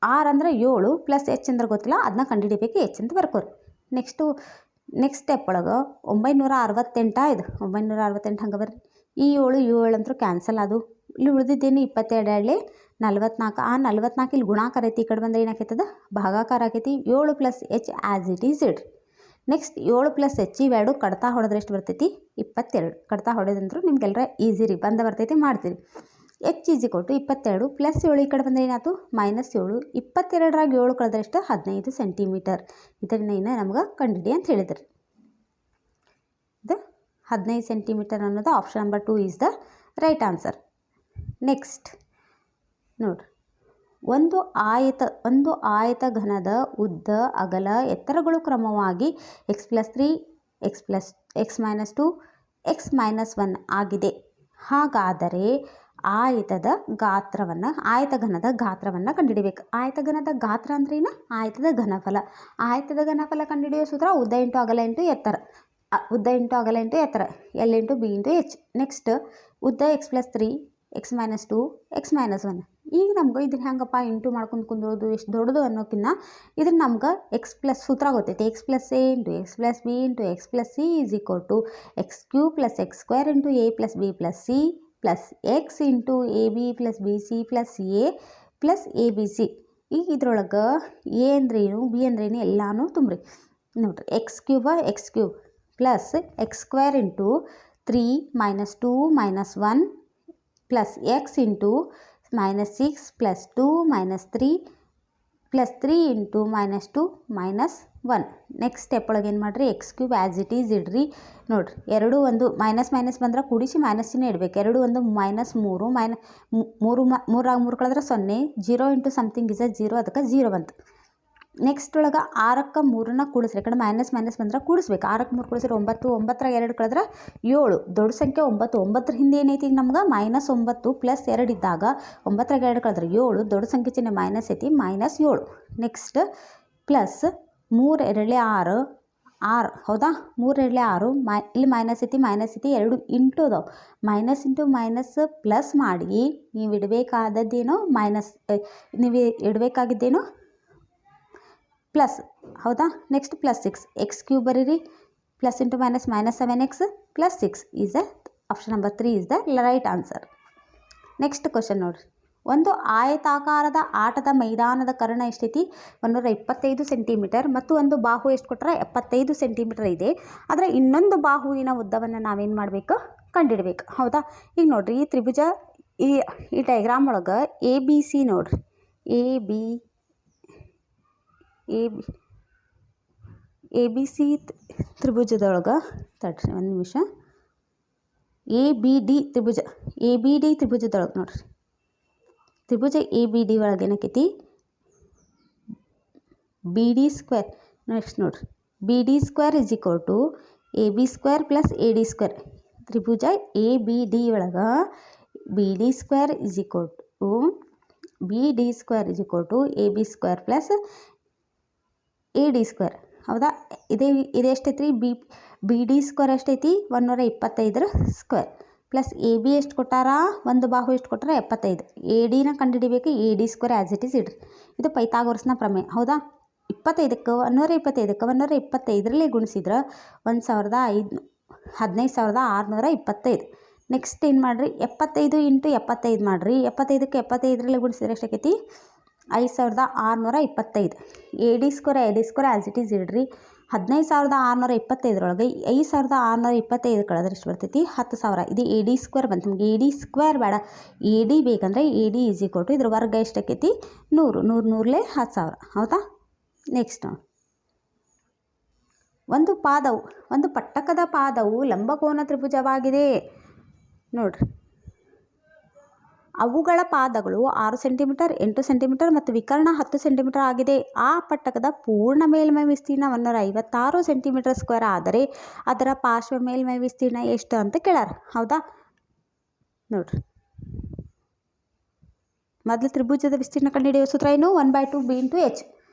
ಆರ್ ಅಂದ್ರೆ 7 ಪ್ಲಸ್ ಎಚ್ ಅಂದ್ರೆ ಗೊತ್ತಿಲ್ಲ, ಅದನ್ನ ಕಂಡುಹಿಡಿಬೇಕು. ಎಚ್ ಅಂತ ಬರ್ಕೋರಿ. ನೆಕ್ಸ್ಟ್ ಸ್ಟೆಪ್ ಒಳಗೆ 968 ಇದು 968 ಹಂಗೆ ಬರ್ರಿ. ಈ 7 ಅಂತೂ ಕ್ಯಾನ್ಸಲ್. ಅದು ಇಲ್ಲಿ ಉಳಿದಿದ್ದೇನು? 22 44. ಆ 44 ಇಲ್ಲಿ ಗುಣಾಕಾರ ಐತಿ, ಈ ಕಡೆ ಬಂದರೆ ಏನಾಕೈತದ? ಭಾಗಾಕಾರ ಆಕೈತಿ. 7 + h ಆ್ಯಸ್ ಇಟ್ ಈಸ್ ಇಡ್ರಿ. ನೆಕ್ಸ್ಟ್ 7 + h ಇವೆರಡು ಕಡ್ತಾ ಹೊಡೆದ್ರೆ ಎಷ್ಟು ಬರ್ತೈತಿ? 22. ಕಡ್ತಾ ಹೊಡೆದಂದ್ರು ನಿಮ್ಗೆಲ್ಲರ ಈಸಿ ರೀ, ಬಂದ ಬರ್ತೈತಿ, ಮಾಡ್ತೀರಿ. h = 22 + 7 ಈ ಕಡೆ ಬಂದರೆ ಏನಾಯ್ತು? -7. 22ರಾಗ 7 ಕಳೆದ್ರೆ ಎಷ್ಟು? 15 ಸೆಂಟಿಮೀಟರ್. ಇದನ್ನ ನಮ್ಗೆ ಕಂಡುಹಿಡಿ ಅಂತ ಹೇಳಿದ್ರಿ. ಇದು 15 ಸೆಂಟಿಮೀಟರ್ ಅನ್ನೋದು option number 2 is the right answer. Next ನೋಡ್ರಿ, ಒಂದು ಆಯತ ಘನದ ಉದ್ದ, ಅಗಲ, ಎತ್ತರಗಳು ಕ್ರಮವಾಗಿ x+3, x−2, x−1 ಆಗಿದೆ. ಹಾಗಾದರೆ ಆಯತ ಘನದ ಗಾತ್ರವನ್ನು ಕಂಡುಹಿಡಿಬೇಕು. ಆಯತಘನದ ಗಾತ್ರ ಅಂದ್ರೆ ಏನು? ಆಯತದ ಘನಫಲ. ಆಯತದ ಘನಫಲ ಕಂಡುಹಿಡಿಯೋ ಸೂತ್ರ ಉದ್ದ ಇಂಟು ಅಗಲ ಇಂಟು ಎತ್ತರ. ಉದ್ದ ಇಂಟು ಅಗಲ ಇಂಟು ಎತ್ತರ, L into B into H. Next ಉದ್ದ x+3, x−2, x−1. ಈಗ ನಮ್ಗೆ ಇದನ್ನ ಹೆಂಗಪ್ಪ ಇಂಟು ಮಾಡ್ಕೊಂಡು ಕುಂದ್ರೋದು, ಎಷ್ಟು ದೊಡ್ಡದು ಅನ್ನೋಕ್ಕಿಂತ ಇದನ್ನು ನಮ್ಗೆ ಸೂತ್ರ ಗೊತ್ತೈತೆ. x+a into x+b into x+c is equal to x³ + x² into a + b + c plus x into ab + bc + a + abc. ಈಗ ಇದ್ರೊಳಗೆ a ಅಂದ್ರೇನು, b ಅಂದ್ರೇನು ಎಲ್ಲಾನು ತುಂಬ್ರಿ. ನೋಡ್ರಿ, x³ plus x² into 3 - 2 - 1 plus x into -6 + 2 - 3 plus 3 into -2 - 1. Next step ಒಳಗೆ ಏನು ಮಾಡಿರಿ? x³ as it is ಇಡ್ರಿ. ನೋಡಿರಿ, ಎರಡು ಒಂದು ಮೈನಸ್ ಬಂದ್ರೆ ಕೂಡಿಸಿ ಮೈನಸ್ ಚಿಹ್ನೆ ಇಡಬೇಕು. 2 ಒಂದು -3 3 ಕಳೆದ್ರೆ 0. 0 ಇಂಟು ಸಮಥಿಂಗ್ ಇಸ್ 0, ಅದಕ್ಕೆ 0 ಬಂತು. ನೆಕ್ಸ್ಟ್ ಒಳಗೆ 6ಕ್ಕೆ 3ನ ಕೂಡಿಸ್ರಿ. ಈ ಕಡೆ ಮೈನಸ್ ಬಂದ್ರೆ ಕೂಡಿಸ್ಬೇಕು. 6ಕ್ಕೆ 3 ಕೂಡಿಸ್ರಿ 9. 9ರಾಗ 2 ಕಳೆದ್ರೆ 7. ದೊಡ್ಡ ಸಂಖ್ಯೆ 9. 9ರ ಹಿಂದೆ ಏನೈತಿ? ಈಗ ನಮ್ಗೆ -9 ಪ್ಲಸ್ 2 ಇದ್ದಾಗ 9ರಾಗ 2 ಕಳೆದ್ರೆ 7. ದೊಡ್ಡ ಸಂಖ್ಯೆ ಚಿಹ್ನೆ ಮೈನಸ್ ಐತಿ, -7. ನೆಕ್ಸ್ಟ್ ಪ್ಲಸ್ 3 × 2 = 6, ಹೌದಾ. 3 × 2 = 6. ಇಲ್ಲಿ ಮೈನಸ್ ಐತಿ 2 ಇಂಟು ಅದಾವೆ. ಮೈನಸ್ ಇಂಟು ಮೈನಸ್ ಪ್ಲಸ್ ಮಾಡಿ ನೀವು ಇಡಬೇಕಾದದ್ದೇನೋ ಪ್ಲಸ್, ಹೌದಾ. ನೆಕ್ಸ್ಟ್ +6 x³ ಬರೀರಿ. Plus into minus -7x + 6 is option number 3 is the right answer. Next question ನೋಡಿರಿ. ಒಂದು ಆಯತಾಕಾರದ ಆಟದ ಮೈದಾನದ ಕರ್ಣ ಎಷ್ಟೈತಿ 125 ಸೆಂಟಿಮೀಟರ್ ಮತ್ತು ಒಂದು ಬಾಹು ಎಷ್ಟು ಕೊಟ್ಟರೆ 75 ಸೆಂಟಿಮೀಟರ್ ಇದೆ. ಆದರೆ ಇನ್ನೊಂದು ಬಾಹುವಿನ ಉದ್ದವನ್ನು ನಾವೇನು ಮಾಡಬೇಕು ಕಂಡುಹಿಡಬೇಕು. ಹೌದಾ. ಈಗ ನೋಡಿರಿ ಈ ತ್ರಿಭುಜ ಈ ಡೈಗ್ರಾಮ್ ಒಳಗೆ ಎ ಬಿ ಸಿ ನೋಡಿರಿ ಎ ಬಿ ಸಿ ತ್ರಿಭುಜದೊಳಗೆ ತಡ್ರಿ ಒಂದು ನಿಮಿಷ ಎ ಬಿ ಡಿ ತ್ರಿಭುಜದೊಳಗೆ ನೋಡಿರಿ ತ್ರಿಭುಜ ಎ ಬಿ ಡಿ ಒಳಗೆ ಏನಕ್ಕೈತಿ ಬಿ ಡಿ ಸ್ಕ್ವೇರ್. ನೆಕ್ಸ್ಟ್ ನೋಡಿರಿ B D square is equal to A B square plus A D square. ತ್ರಿಭುಜ ಎ ಬಿ ಡಿ ಒಳಗೆ B D square is equal to A B square plus A D square. ಹೌದಾ. ಇದೆಷ್ಟೈತಿ B D square ಎಷ್ಟೈತಿ 125 square plus A B ಎಷ್ಟು ಕೊಟ್ಟಾರ ಒಂದು ಬಾಹು ಎಷ್ಟು ಕೊಟ್ಟಾರ 75. ಎ ಡಿನ ಕಂಡುಹಿಡಿಬೇಕು. A D square as it is ಇಡ್ರಿ. ಇದು ಪೈಥಾಗೋರಸ್ನ ಪ್ರಮೇಯ. ಹೌದಾ. 25ಕ್ಕೆ 125ರಲ್ಲಿ ಗುಣಿಸಿದ್ರೆ 15,625. ನೆಕ್ಸ್ಟ್ ಏನು ಮಾಡಿರಿ 75 ಇಂಟು 75 ಮಾಡಿರಿ. 75ಕ್ಕೆ 75ರಲ್ಲಿ ಗುಣಿಸಿದ್ರೆ ಎಷ್ಟಾಕೈತಿ 5,625. A D square as it is ಇಡ್ರಿ. 15,625ರೊಳಗೆ 5,625 ಕಳೆದ್ರೆ ಎಷ್ಟು ಬರ್ತೈತಿ 10,000. ಇದು ಎ ಡಿ ಸ್ಕ್ವೇರ್ ಬಂತು. ನಮಗೆ ಎ ಡಿ ಸ್ಕ್ವೇರ್ ಬೇಡ, ಎ ಡಿ ಬೇಕಂದರೆ A D is equal to ಇದ್ರ ವರ್ಗ ಎಷ್ಟಾಕೈತಿ 100. 100 10,000. ಹೌದಾ. ನೆಕ್ಸ್ಟ್ ಒಂದು ಪಟ್ಟಕದ ಪಾದವು ಲಂಬಕೋನ ತ್ರಿಭುಜವಾಗಿದೆ. ನೋಡ್ರಿ ಅವುಗಳ ಪಾದಗಳು 6 ಸೆಂಟಿಮೀಟರ್ 8 ಸೆಂಟಿಮೀಟರ್ ಮತ್ತು ವಿಕರ್ಣ 10 ಸೆಂಟಿಮೀಟರ್ ಆಗಿದೆ. ಆ ಪಟ್ಟಕದ ಪೂರ್ಣ ಮೇಲ್ಮೈ ವಿಸ್ತೀರ್ಣ 156 ಸೆಂಟಿಮೀಟರ್ ಸ್ಕ್ವೇರ್ ಆದರೆ ಅದರ ಪಾರ್ಶ್ವ ಮೇಲ್ಮೈ ವಿಸ್ತೀರ್ಣ ಎಷ್ಟು ಅಂತ ಕೇಳ್ಯಾರ. ಹೌದಾ. ನೋಡ್ರಿ ಮೊದಲು ತ್ರಿಭುಜದ ವಿಸ್ತೀರ್ಣ ಕಂಡುಹಿಡಿಯುವ ಸೂತ್ರ ಏನು 1/2 ಬಿ ಇಂಟು ಎಚ್.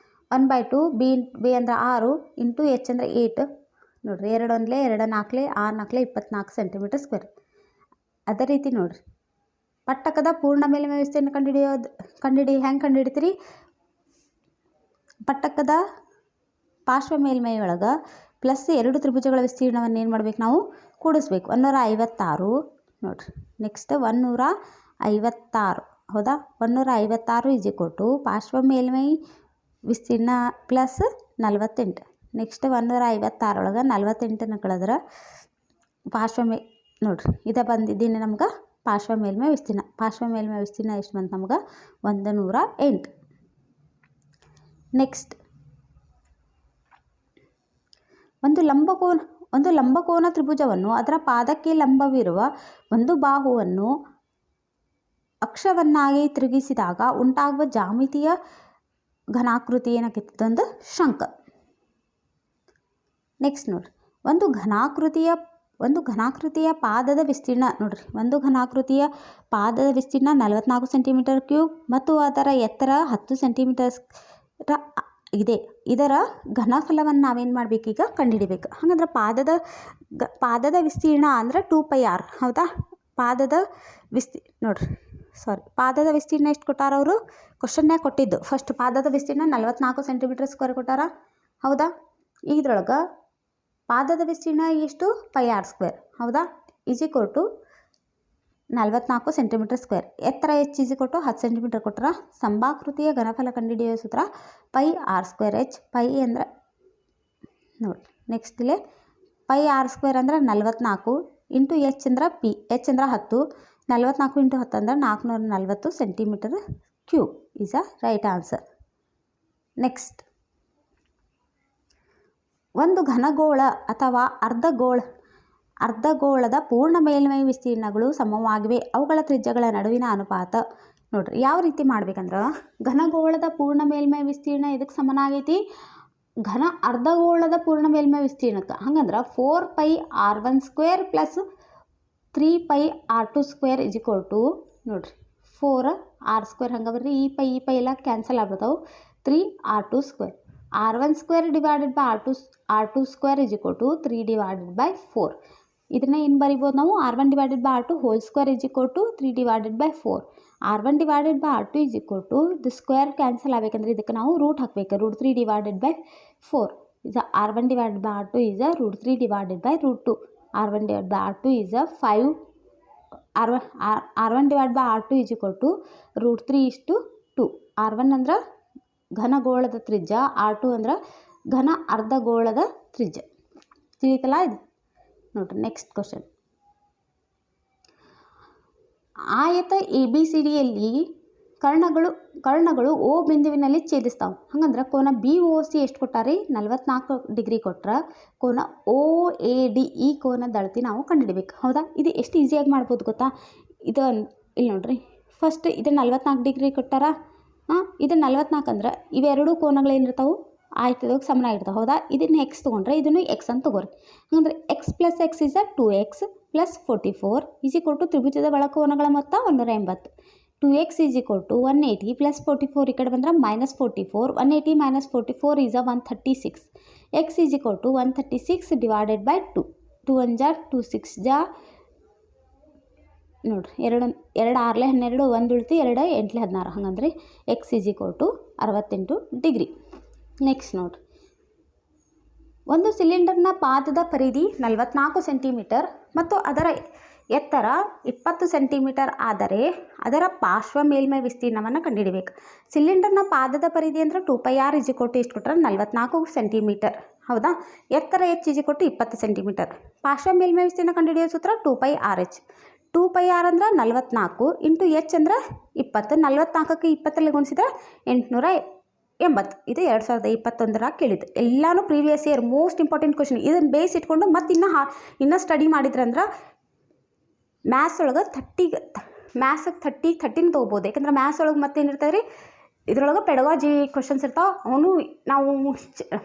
1/2 ಬಿ ಅಂದ್ರೆ 6 ಇಂಟು ಎಚ್ ಅಂದರೆ 8. ನೋಡಿರಿ 2 1 2 4 6 4 24 ಸೆಂಟಿಮೀಟರ್ ಸ್ಕ್ವೇರ್. ಅದೇ ರೀತಿ ನೋಡಿರಿ ಪಟ್ಟಕದ ಪೂರ್ಣ ಮೇಲ್ಮೈ ವಿಸ್ತೀರ್ಣ ಹೆಂಗೆ ಕಂಡುಹಿಡಿತೀರಿ. ಪಟ್ಟಕದ ಪಾರ್ಶ್ವ ಮೇಲ್ಮೈ ಒಳಗೆ ಪ್ಲಸ್ 2 ತ್ರಿಭುಜಗಳ ವಿಸ್ತೀರ್ಣವನ್ನು ಏನು ಮಾಡ್ಬೇಕು ನಾವು ಕೂಡಿಸ್ಬೇಕು. 156 ನೋಡಿರಿ. ನೆಕ್ಸ್ಟ್ 156. ಹೌದಾ. 156 ಇಸ್ ಈಕ್ವಲ್ ಟು ಪಾರ್ಶ್ವ ಮೇಲ್ಮೈ ವಿಸ್ತೀರ್ಣ ಪ್ಲಸ್ 48. ನೆಕ್ಸ್ಟ್ 156 ಒಳಗೆ 48 ಕಳೆದ್ರೆ ನೋಡಿರಿ ಇದು ಬಂದಿದ್ದೀನಿ ನಮ್ಗೆ ಪಾರ್ಶ್ವ ಮೇಲ್ಮೈ ವಿಸ್ತೀರ್ಣ. ಎಷ್ಟು ಬಂತು ನಮ್ಗೆ 108. ನೆಕ್ಸ್ಟ್ ಒಂದು ಲಂಬಕೋನ ತ್ರಿಭುಜವನ್ನು ಅದರ ಪಾದಕ್ಕೆ ಲಂಬವಿರುವ ಒಂದು ಬಾಹುವನ್ನು ಅಕ್ಷವನ್ನಾಗಿ ತಿರುಗಿಸಿದಾಗ ಉಂಟಾಗುವ ಜಾಮಿತಿಯ ಘನಾಕೃತಿ ಏನಾಗಿತ್ತು ಒಂದು ಶಂಕ. ನೆಕ್ಸ್ಟ್ ನೋಡಿರಿ ಒಂದು ಘನಾಕೃತಿಯ ಪಾದದ ವಿಸ್ತೀರ್ಣ ನೋಡಿರಿ. ಒಂದು ಘನಾಕೃತಿಯ ಪಾದದ ವಿಸ್ತೀರ್ಣ 44 ಸೆಂಟಿಮೀಟರ್ ಕ್ಯೂಬ್ ಮತ್ತು ಅದರ ಎತ್ತರ 10 ಸೆಂಟಿಮೀಟರ್ ಇದೆ. ಇದರ ಘನಫಲವನ್ನು ನಾವೇನು ಮಾಡಬೇಕೀಗ ಕಂಡುಹಿಡಿಬೇಕು. ಹಾಗಂದ್ರೆ ಪಾದದ ವಿಸ್ತೀರ್ಣ ಅಂದರೆ 2πr. ಹೌದಾ. ಪಾದದ ವಿಸ್ತೀರ್ಣ ಎಷ್ಟು ಕೊಟ್ಟಾರ ಅವರು ಕ್ವಶನ್ಯಾಗ ಕೊಟ್ಟಿದ್ದು. ಫಸ್ಟ್ ಪಾದದ ವಿಸ್ತೀರ್ಣ 44 ಸೆಂಟಿಮೀಟರ್ ಸ್ಕ್ವೇರ್ ಕೊಟ್ಟಾರ. ಹೌದಾ. ಇದ್ರೊಳಗೆ ಪಾದದ ವಿಸ್ತೀರ್ಣ ಎಷ್ಟು πr². ಹೌದಾ. Is equal to 44 centimetre square. ಎತ್ತರ H is equal to 10 centimetre ಕೊಟ್ಟರೆ ಸ್ತಂಭಾಕೃತಿಯ ಘನಫಲ ಕಂಡುಹಿಡಿಯುವ ಸೂತ್ರ πr²h. ಪೈ ಅಂದರೆ ನೋಡಿ ನೆಕ್ಸ್ಟ್ ಇಲ್ಲೇ πr² ಅಂದರೆ 44 ಇಂಟು ಎಚ್ ಅಂದ್ರೆ ಎಚ್ ಅಂದ್ರೆ 10. 44 ಇಂಟು 10 ಅಂದರೆ 440 centimetre cube is a right answer. Next ಒಂದು ಘನಗೋಳ ಅಥವಾ ಅರ್ಧಗೋಳದ ಪೂರ್ಣ ಮೇಲ್ಮೈ ವಿಸ್ತೀರ್ಣಗಳು ಸಮವಾಗಿವೆ. ಅವುಗಳ ತ್ರಿಜ್ಯಗಳ ನಡುವಿನ ಅನುಪಾತ ನೋಡ್ರಿ ಯಾವ ರೀತಿ ಮಾಡ್ಬೇಕಂದ್ರೆ ಘನಗೋಳದ ಪೂರ್ಣ ಮೇಲ್ಮೈ ವಿಸ್ತೀರ್ಣ ಇದಕ್ಕೆ ಸಮನಾಗೈತಿ ಅರ್ಧಗೋಳದ ಪೂರ್ಣ ಮೇಲ್ಮೈ ವಿಸ್ತೀರ್ಣಕ್ಕೆ. ಹಂಗಂದ್ರೆ 4πr1² plus 3πr2² is equal to ನೋಡ್ರಿ 4r² ಹಂಗೆ ಬರ್ರಿ. ಈ ಪೈ ಎಲ್ಲ ಕ್ಯಾನ್ಸಲ್ ಆಗ್ಬಿಡ್ತಾವೆ. 3r2². r1² divided by r2² is equal to 3 divided by 4. ಇದನ್ನು ಏನು ಬರಿಬೋದು ನಾವು r1 divided by r2 whole square is equal to 3 divided by 4. r1 divided by r2 is equal to the square cancel ಆಗಬೇಕಂದ್ರೆ ಇದಕ್ಕೆ ನಾವು root ಹಾಕಬೇಕು. √3 divided by 4 is r1 divided by r2 is a √3 divided by √2. r1 divided by r2 is a 5 R1 divide by R2 is equal to √3:2. R1 ಅಂದ್ರೆ ಘನಗೋಳದ ತ್ರಿಜ್ಯ, R2 ಅಂದ್ರೆ ಘನ ಅರ್ಧಗೋಳದ ತ್ರಿಜ್ಯ. ತಿಳಿತಲ್ಲ ಇದು? ನೋಡ್ರಿ ನೆಕ್ಸ್ಟ್ ಕ್ವಶನ್. ಆಯತ ABCDಯಲ್ಲಿ ಕರ್ಣಗಳು O ಬಿಂದುವಿನಲ್ಲಿ ಛೇದಿಸ್ತಾವೆ. ಹಂಗಂದ್ರೆ ಕೋನ BOC ಎಷ್ಟು ಕೊಟ್ಟಾರಿ? 44 ಡಿಗ್ರಿ ಕೊಟ್ರೆ ಕೋನ OAD ಈ ಕೋನದ ಅಳತೆ ನಾವು ಕಂಡುಹಿಡಬೇಕು. ಹೌದಾ? ಇದು ಎಷ್ಟು ಈಸಿಯಾಗಿ ಮಾಡ್ಬೋದು ಗೊತ್ತಾ? ಇದು ಇಲ್ಲಿ ನೋಡ್ರಿ, ಫಸ್ಟ್ ಇದು 44 ಡಿಗ್ರಿ ಕೊಟ್ಟಾರ. ಇದು 44 ಅಂದ್ರೆ ಇವೆರಡು ಕೋನಗಳು ಏನಿರ್ತಾವೆ? ಆಯ್ತದಾಗ ಸಮನ ಇರ್ತಾವೆ. ಹೌದಾ? ಇದನ್ನು ಎಕ್ಸ್ ತೊಗೊಂಡ್ರೆ ಇದನ್ನು ಎಕ್ಸ್ ಅಂತ ತಗೋರಿ. ಹಂಗಂದ್ರೆ x plus x is 2x plus 44 is equal to ತ್ರಿಭುಜದ ಒಳಕೋನಗಳ ಮೊತ್ತ 180. 2x is equal to 180 plus 44 ಈ ಕಡೆ ಬಂದ್ರೆ -44. 180 - 44 is 136. X is equal to 136 divided by 2. 2 1 ಜಾ 2 6 ಜಾ ನೋಡ್ರಿ 2 6 12 1 ಉಳಿತು 2 8 16. ಹಂಗಂದ್ರೆ X is equal to 68 degree. Next ನೋಡ್ರಿ, ಒಂದು ಸಿಲಿಂಡರ್ನ ಪಾದದ ಪರಿಧಿ 44 ಸೆಂಟಿಮೀಟರ್ ಮತ್ತು ಅದರ ಎತ್ತರ 20 ಸೆಂಟಿಮೀಟರ್ ಆದರೆ ಅದರ ಪಾರ್ಶ್ವ ಮೇಲ್ಮೈ ವಿಸ್ತೀರ್ಣವನ್ನು ಕಂಡುಹಿಡಬೇಕು. ಸಿಲಿಂಡರ್ನ ಪಾದದ ಪರಿಧಿ ಅಂದರೆ 2πr ಈಸ್ ಈಕ್ವಲ್ ಟು ಎಷ್ಟು ಕೊಟ್ಟರೆ 44 ಸೆಂಟಿಮೀಟರ್. ಹೌದಾ? ಎತ್ತರ h is equal to 20 centimetre. ಪಾರ್ಶ್ವ ಮೇಲ್ಮೈ ವಿಸ್ತೀರ್ಣ ಕಂಡುಹಿಡಿಯೋ ಸೂತ್ರ 2πrh. 2πr ಅಂದ್ರೆ 44 ಇಂಟು h ಅಂದ್ರೆ 20. 44ಕ್ಕೆ 20ರಲ್ಲಿ ಗುಣಿಸಿದ್ರೆ 880. ಇದು 2021 ಕೇಳಿದ್ದು. ಎಲ್ಲಾನು previous year most important question. ಇದನ್ನು ಬೇಸ್ ಇಟ್ಕೊಂಡು ಮತ್ತು ಇನ್ನೂ ಸ್ಟಡಿ ಮಾಡಿದ್ರೆ ಅಂದ್ರೆ ಮ್ಯಾಥ್ಸ್ ಒಳಗೆ 30 ತೊಗೋಬೋದು. ಯಾಕಂದ್ರೆ ಮ್ಯಾಥ್ಸ್ ಒಳಗೆ ಮತ್ತೇನಿರ್ತಾರೆ ರೀ, ಇದ್ರೊಳಗೆ ಪೆಡಗಾಜಿ ಕ್ವಶನ್ಸ್ ಇರ್ತಾವೆ. ಅವನು ನಾವು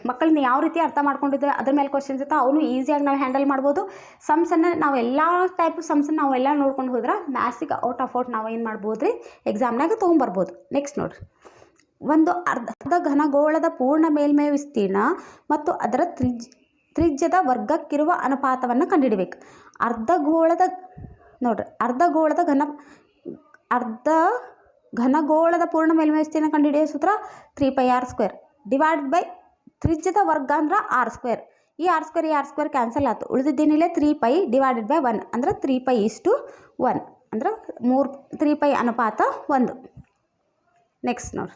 ಮಕ್ಕಳನ್ನ ಯಾವ ರೀತಿ ಅರ್ಥ ಮಾಡ್ಕೊಂಡಿದ್ದೆ ಅದ್ರ ಮೇಲೆ ಕ್ವಶನ್ಸ್ ಇರ್ತಾವೆ. ಅವನು ಈಸಿಯಾಗಿ ನಾವು ಹ್ಯಾಂಡಲ್ ಮಾಡ್ಬೋದು. ಸಮ್ಸನ್ನು ನಾವು ಎಲ್ಲ ಟೈಪ್ ಸಮ್ಸನ್ನು ನಾವೆಲ್ಲ ನೋಡ್ಕೊಂಡು ಹೋದ್ರೆ ಮ್ಯಾಥ್ಸಿಗೆ ಔಟ್ ಆಫ್ ನಾವು ಏನು ಮಾಡ್ಬೋದು ರೀ, ಎಕ್ಸಾಮ್ನಾಗ ತೊಗೊಂಬರ್ಬೋದು. ನೆಕ್ಸ್ಟ್ ನೋಡಿರಿ, ಒಂದು ಅರ್ಧ ಘನಗೋಳದ ಪೂರ್ಣ ಮೇಲ್ಮೈ ವಿಸ್ತೀರ್ಣ ಮತ್ತು ಅದರ ತ್ರಿಜ್ಯದ ವರ್ಗಕ್ಕಿರುವ ಅನುಪಾತವನ್ನು ಕಂಡುಹಿಡಬೇಕು. ಅರ್ಧ ಘನಗೋಳದ ಪೂರ್ಣ ಮೇಲ್ಮೈ ವಿಸ್ತೀರ್ಣ ಕಂಡುಹಿಡಿಯೋ ಸೂತ್ರ 3πr² ಡಿವೈಡೆಡ್ ಬೈ ತ್ರಿಜ್ಯದ ವರ್ಗ ಅಂದ್ರೆ r². ಈ r² ಕ್ಯಾನ್ಸಲ್ ಆಯ್ತು. ಉಳಿದಿದ್ದೇನಿಲ್ಲ 3π ಡಿವೈಡೆಡ್ ಬೈ 1 ಅಂದ್ರೆ 3π:1 ಅಂದ್ರೆ 3π ಅನುಪಾತ 1. ನೆಕ್ಸ್ಟ್ ನೋಡಿ,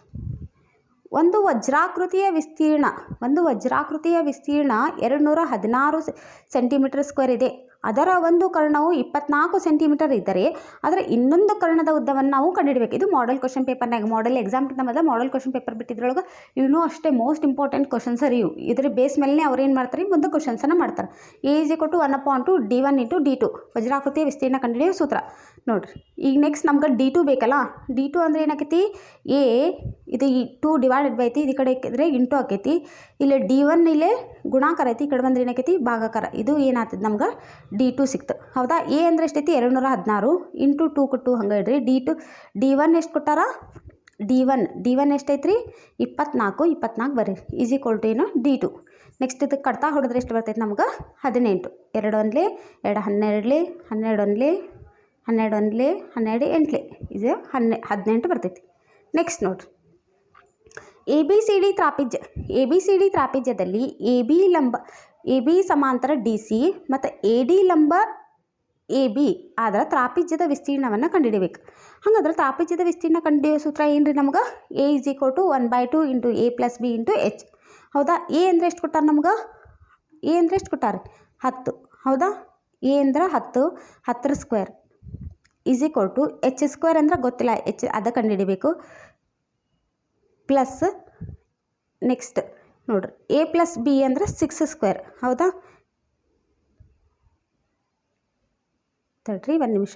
ಒಂದು ವಜ್ರಾಕೃತಿಯ ವಿಸ್ತೀರ್ಣ 216 ಸೆಂಟಿಮೀಟರ್² ಇದೆ. ಅದರ ಒಂದು ಕರ್ಣವು 24 ಸೆಂಟಿಮೀಟರ್ ಇದ್ದರೆ ಅದರ ಇನ್ನೊಂದು ಕರ್ಣದ ಉದ್ದವನ್ನು ನಾವು ಕಂಡುಹಿಡಬೇಕು. ಇದು ಮಾಡೆಲ್ ಕ್ವಶನ್ ಪೇಪರ್ನಾಗ, ಮಾಡೆಲ್ ಎಕ್ಸಾಮ್ಗಿಂತ ಮೊದಲು ಮಾಡೆಲ್ ಕ್ವಶನ್ ಪೇಪರ್ ಬಿಟ್ಟಿದ್ರೊಳಗೆ ಇವನು ಅಷ್ಟೇ ಮೋಸ್ಟ್ ಇಂಪಾರ್ಟೆಂಟ್ ಕ್ವಶನ್ಸ್ ಸರ್ ಇವು. ಇದ್ರ ಬೇಸ್ ಮೇಲೆ ಅವ್ರು ಏನು ಮಾಡ್ತಾರೆ, ಮುಂದೆ ಕ್ವಶನ್ಸನ್ನು ಮಾಡ್ತಾರೆ. A = 1/2 d1 × d2 ವಜ್ರಾಕೃತಿಯ ವಿಸ್ತೀರ್ಣ ಕಂಡುಹಿಡಿಯೋ ಸೂತ್ರ ನೋಡಿರಿ. ಈಗ ನೆಕ್ಸ್ಟ್ ನಮ್ಗೆ d2 ಬೇಕಲ್ಲ. d2 ಅಂದರೆ ಏನಾಕೈತಿ, A ಇದು 2 ಡಿವೈಡೆಡ್ ಬೈ ಐತಿ, ಈ ಕಡೆ ಇದ್ರೆ ಇಂಟು ಆಕೈತಿ. ಇಲ್ಲಿ d1 ಇಲ್ಲೇ ಗುಣಾಕಾರ ಐತಿ, ಈ ಕಡೆ ಬಂದ್ರೆ ಏನಾಕೈತಿ ಭಾಗಾಕಾರ. ಇದು ಏನಾಗ್ತದೆ ನಮ್ಗೆ d2 ಸಿಕ್ತು. ಹೌದಾ? A ಅಂದರೆ ಎಷ್ಟೈತಿ 216 ಇಂಟು 2 × 2 ಹಂಗೆ ಇಡ್ರಿ. d1 ಎಷ್ಟು ಕೊಟ್ಟಾರ, d1 ಎಷ್ಟೈತ್ರಿ 24 ಬರ್ರಿ ಈಸ್ ಈಕ್ವಲ್ ಟು ಏನು d2. ನೆಕ್ಸ್ಟ್ ಇದಕ್ಕೆ ಕಡ್ತಾ ಹೊಡೆದ್ರೆ ಎಷ್ಟು ಬರ್ತೈತೆ ನಮ್ಗೆ 18. 2 1 2 12 12 12 12 8 ಇದು 18 ಬರ್ತೈತಿ. ನೆಕ್ಸ್ಟ್ ನೋಡ್ರಿ, ABCD ತ್ರಾಪಿಜ್ಯದಲ್ಲಿ AB ಸಮಾಂತರ DC ಮತ್ತು AD ಲಂಬ AB ಆದ್ರೆ ತ್ರಾಪಿಜ್ಯದ ವಿಸ್ತೀರ್ಣವನ್ನು ಕಂಡುಹಿಡಬೇಕು. ಹಾಗಾದ್ರೆ ತ್ರಾಪಿಜ್ಯದ ವಿಸ್ತೀರ್ಣ ಕಂಡುಹಿಡಿಯೋ ಸೂತ್ರ ಏನು ರೀ ನಮ್ಗೆ, A = 1/2 × A + B × H. ಹೌದಾ? A ಅಂದರೆ ಎಷ್ಟು ಕೊಟ್ಟಾರೆ ನಮ್ಗೆ, A ಅಂದರೆ ಎಷ್ಟು ಕೊಟ್ಟಾರೆ 10. ಹೌದಾ? A ಅಂದ್ರೆ 10, 10² ಈಸ್ ಈಕ್ವಲ್ ಟು H² ಅಂದ್ರೆ ಗೊತ್ತಿಲ್ಲ, H ಅದ ಕಂಡುಹಿಡಿಬೇಕು ಪ್ಲಸ್. ನೆಕ್ಸ್ಟ್ ನೋಡ್ರಿ, A + B ಅಂದ್ರೆ 6². ಹೌದಾ? ತಡ್ರಿ ಒಂದು ನಿಮಿಷ.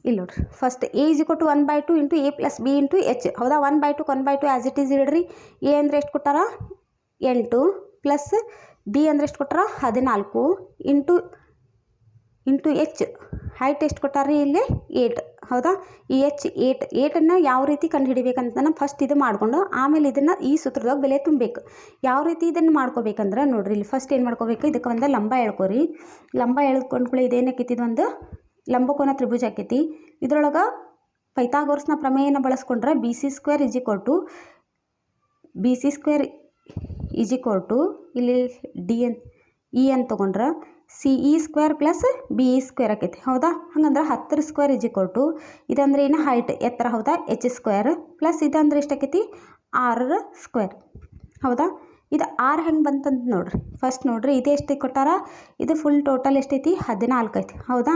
ಇಲ್ಲಿ ನೋಡ್ರಿ, first A = 1/2 × A + B × H. ಹೌದಾ? 1/2 ಆ್ಯಸ್ ಇಟ್ ಈಸ್ ಇಡ್ರಿ. A ಅಂದರೆ ಎಷ್ಟು ಕೊಟ್ಟಾರ 8 ಪ್ಲಸ್ B ಅಂದರೆ ಎಷ್ಟು ಕೊಟ್ಟಾರ 14 ಇಂಟು H ಹೈಟ್ ಎಷ್ಟು ಕೊಟ್ಟಾರ್ರಿ ಇಲ್ಲಿ 8. ಹೌದಾ? ಈ H 8 ಯಾವ ರೀತಿ ಕಂಡುಹಿಡಿಬೇಕಂತ ನಾನು ಫಸ್ಟ್ ಇದು ಮಾಡಿಕೊಂಡು ಆಮೇಲೆ ಇದನ್ನು ಈ ಸೂತ್ರದಾಗ ಬೆಲೆ ತುಂಬಬೇಕು. ಯಾವ ರೀತಿ ಇದನ್ನು ಮಾಡ್ಕೋಬೇಕಂದ್ರೆ ನೋಡ್ರಿ, ಇಲ್ಲಿ ಫಸ್ಟ್ ಏನು ಮಾಡ್ಕೋಬೇಕು, ಇದಕ್ಕೆ ಒಂದು ಲಂಬ ಎಳ್ಕೊರಿ. ಲಂಬ ಎಳ್ಕೊಂಡ್ಕೊಳ್ಳಿ. ಇದೇನಕ್ಕೈತಿ, ಇದೊಂದು ಲಂಬಕೋನ ತ್ರಿಭುಜ ಆಕೈತಿ. ಇದ್ರೊಳಗೆ ಪೈಥಾಗೋರಸ್ನ ಪ್ರಮೇಯನ ಬಳಸ್ಕೊಂಡ್ರೆ BC² ಈಸ್ ಈಕ್ವಲ್ ಟು ಇಲ್ಲಿ E ಅಂತ ತೊಗೊಂಡ್ರೆ CE² ಪ್ಲಸ್ BE² ಆಕೈತಿ ಹೌದಾ. ಹಂಗಂದ್ರೆ 10² ಇದಂದ್ರೆ ಏನು ಹೈಟ್ ಎತ್ತರ ಹೌದಾ H² ಪ್ಲಸ್ ಇದಂದ್ರೆ ಎಷ್ಟಾಕೈತಿ R² ಹೌದಾ. ಇದು R ಹೆಂಗೆ ಬಂತಂತ ನೋಡ್ರಿ. ಫಸ್ಟ್ ನೋಡ್ರಿ ಇದು ಎಷ್ಟು ಕೊಟ್ಟಾರ, ಇದು ಫುಲ್ ಟೋಟಲ್ ಎಷ್ಟೈತಿ 14 ಐತಿ ಹೌದಾ.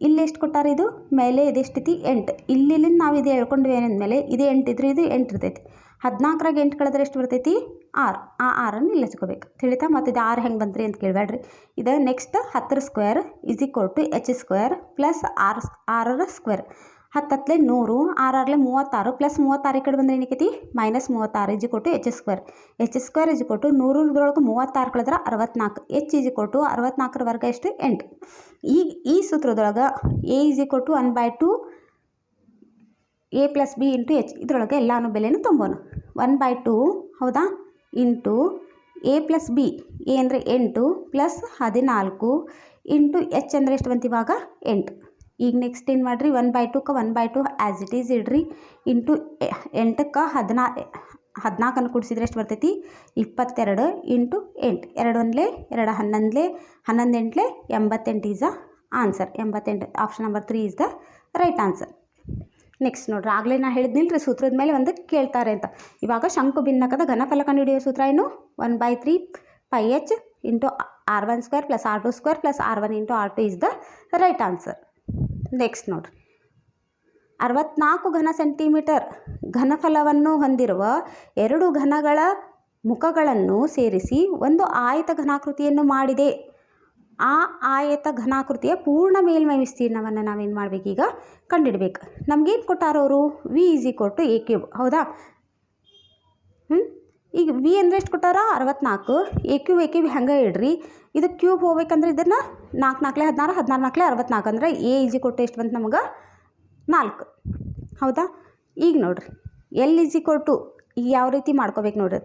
ಇಲ್ಲಿ ಎಷ್ಟು ಕೊಟ್ಟಾರ, ಇದು ಮೇಲೆ ಇದು ಎಷ್ಟೈತಿ 8. ಇಲ್ಲಿಂದ ನಾವು ಇದು ಹೇಳ್ಕೊಂಡ್ವಿ ಏನಂದಮೇಲೆ ಇದು 8 ಇದ್ರೆ ಇದು 8 ಇರ್ತೈತಿ. 14ರಾಗ 8 ಕಳೆದ್ರೆ ಎಷ್ಟು ಬರ್ತೈತಿ 6. ಆ 6ಅನ್ನು ಇಲ್ಲಿ ಹಚ್ಕೋಬೇಕು ತಿಳಿತಾ. ಮತ್ತು ಇದು 6 ಹೆಂಗೆ ಬಂದ್ರಿ ಅಂತ ಕೇಳಬೇಡ್ರಿ. ಇದು next 10² H² plus R². 10 × 100 6 × 36 plus 36 ಈ ಕಡೆ ಬಂದರೆ ಏನಕ್ಕೈತಿ -36 H². H² 100 36 ಕಳೆದ್ರೆ 64. H 64 ವರ್ಗ ಎಷ್ಟು 8. ಈಗ ಈ ಸೂತ್ರದೊಳಗೆ A = 1/2 A + B × H. ಇದರೊಳಗೆ ಎಲ್ಲಾನು ಬೆಲೆನೂ ತುಂಬೋಣ. 1/2 ಹೌದಾ ಇಂಟು A + B. A ಅಂದರೆ 8 ಪ್ಲಸ್ 14 ಇಂಟು H ಅಂದರೆ ಎಷ್ಟು ಬಂತು ಇವಾಗ 8. ಈಗ ನೆಕ್ಸ್ಟ್ ಏನು ಮಾಡಿರಿ 1/2ಕ್ಕೆ 1/2 ಆ್ಯಸ್ ಇಟ್ ಈಸ್ ಇಡ್ರಿ ಇಂಟು 8ಕ್ಕೆ 14 ಕೂಡಿಸಿದ್ರೆ ಎಷ್ಟು ಬರ್ತೈತಿ 22 into 8. 2 1 2 11 11 8 88 is the answer. 88 option number 3 is the right answer. Next ನೋಡ್ರಿ, ಆಗಲೇ ನಾ ಹೇಳಿದ್ನಿಲ್ಲ ರೀ ಸೂತ್ರದ ಮೇಲೆ ಒಂದು ಕೇಳ್ತಾರೆ ಅಂತ. ಇವಾಗ ಶಂಕು ಭಿನ್ನಕದ ಘನಫಲ ಕಂಡುಹಿಡಿಯೋ ಸೂತ್ರ ಏನು 1/3 πh into R1² plus R2² plus R1 into R2 is the right answer. Next ನೋಡ್ರಿ, 64 ಘನ ಸೆಂಟಿಮೀಟರ್ ಘನಫಲವನ್ನು ಹೊಂದಿರುವ 2 ಘನಗಳ ಮುಖಗಳನ್ನು ಸೇರಿಸಿ ಒಂದು ಆಯತ ಘನಾಕೃತಿಯನ್ನು ಮಾಡಿದೆ. ಆ ಆಯತ ಘನಾಕೃತಿಯ ಪೂರ್ಣ ಮೇಲ್ಮೈ ವಿಸ್ತೀರ್ಣವನ್ನು ನಾವೇನು ಮಾಡಬೇಕೀಗ ಕಂಡುಹಿಡಬೇಕು. ನಮಗೇನು ಕೊಟ್ಟಾರವರು V = A³ ಹೌದಾ. ಈಗ V ಅಂದರೆ ಎಷ್ಟು ಕೊಟ್ಟಾರ 64. A³ ಹೆಂಗೆ ಇಡ್ರಿ, ಇದು ಕ್ಯೂಬ್ ಹೋಗ್ಬೇಕಂದ್ರೆ ಇದನ್ನು 4 4 16 16 4 64 ಅಂದರೆ A = ಎಷ್ಟು ಬಂತು ನಮಗೆ 4 ಹೌದಾ. ಈಗ ನೋಡಿರಿ L = ಈಗ ಯಾವ ರೀತಿ ಮಾಡ್ಕೋಬೇಕು ನೋಡ್ರಿ.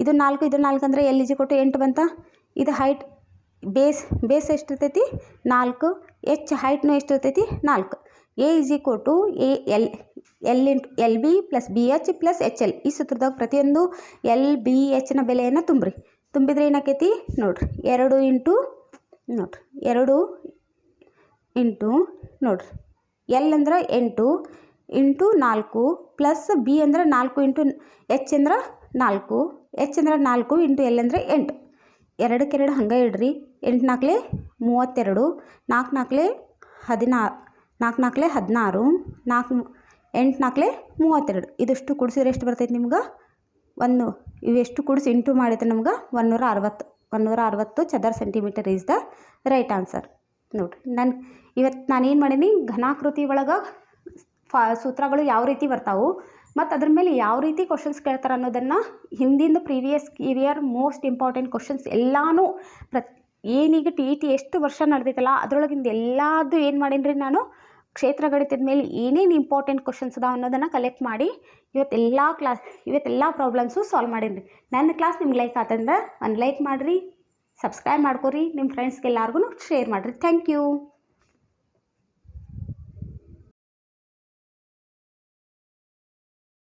ಇದು 4 ಇದು 4 ಅಂದರೆ L = 8 ಬಂತ. ಇದು ಹೈಟ್ ಬೇಸ್ ಎಷ್ಟು ಇರ್ತೈತಿ 4. H ಹೈಟ್ನು ಎಷ್ಟು ಇರ್ತೈತಿ 4. A = LB + BH + HL. ಈ ಸೂತ್ರದಾಗ ಪ್ರತಿಯೊಂದು LBHನ ಬೆಲೆಯನ್ನು ತುಂಬಿದ್ರೆ ಏನಾಕೈತಿ ನೋಡ್ರಿ 2 ಇಂಟು ನೋಡ್ರಿ 2 ಇಂಟು ನೋಡ್ರಿ L ಅಂದ್ರೆ 8 ಇಂಟು 4 ಪ್ಲಸ್ B ಅಂದ್ರೆ 4 ಇಂಟು H ಅಂದ್ರೆ 4. H ಅಂದ್ರೆ 4 ಇಂಟು L ಅಂದರೆ 8. 2ಕ್ಕೆ 2 ಹಂಗೆ ಇಡ್ರಿ. 8 4 32 4 4 16 4 4 16 4 8 4 32. ಇದಿಷ್ಟು ಕೂಡಿಸಿದ್ರೆ ಎಷ್ಟು ಬರ್ತೈತೆ ನಿಮ್ಗೆ ಇವೆಷ್ಟು ಕೂಡಿಸಿ ಇಂಟು ಮಾಡಿದ್ರೆ ನಮ್ಗೆ 160 ಚದರ centimetre is the right answer. ನೋಡಿರಿ ಇವತ್ತು ನಾನೇನು ಮಾಡೀನಿ ಘನಾಕೃತಿ ಒಳಗೆ ಸೂತ್ರಗಳು ಯಾವ ರೀತಿ ಬರ್ತಾವೆ ಮತ್ತು ಅದ್ರ ಮೇಲೆ ಯಾವ ರೀತಿ ಕ್ವಶನ್ಸ್ ಕೇಳ್ತಾರೆ ಅನ್ನೋದನ್ನು ಹಿಂದಿಂದ previous year most important questions ಎಲ್ಲನೂ ಏನೀಗ TET ಎಷ್ಟು ವರ್ಷ ನಡೆದೈತಲ್ಲ ಅದರೊಳಗಿಂದ ಎಲ್ಲದು ಏನು ಮಾಡೀನಿ ನಾನು ಕ್ಷೇತ್ರ ಗಣಿತದ ಮೇಲೆ ಏನೇನು ಇಂಪಾರ್ಟೆಂಟ್ ಕ್ವಶನ್ಸ್ ಅದಾವೆ ಅನ್ನೋದನ್ನು ಕಲೆಕ್ಟ್ ಮಾಡಿ ಇವತ್ತೆಲ್ಲ ಪ್ರಾಬ್ಲಮ್ಸು ಸಾಲ್ವ್ ಮಾಡೀನಿ. ನನ್ನ ಕ್ಲಾಸ್ ನಿಮ್ಗೆ ಲೈಕ್ ಆತಂದ್ರೆ ಒಂದು ಲೈಕ್ ಮಾಡಿರಿ, ಸಬ್ಸ್ಕ್ರೈಬ್ ಮಾಡ್ಕೊರಿ, ನಿಮ್ಮ ಫ್ರೆಂಡ್ಸ್ಗೆ ಎಲ್ಲರಿಗೂ ಶೇರ್ ಮಾಡಿರಿ. Thank you.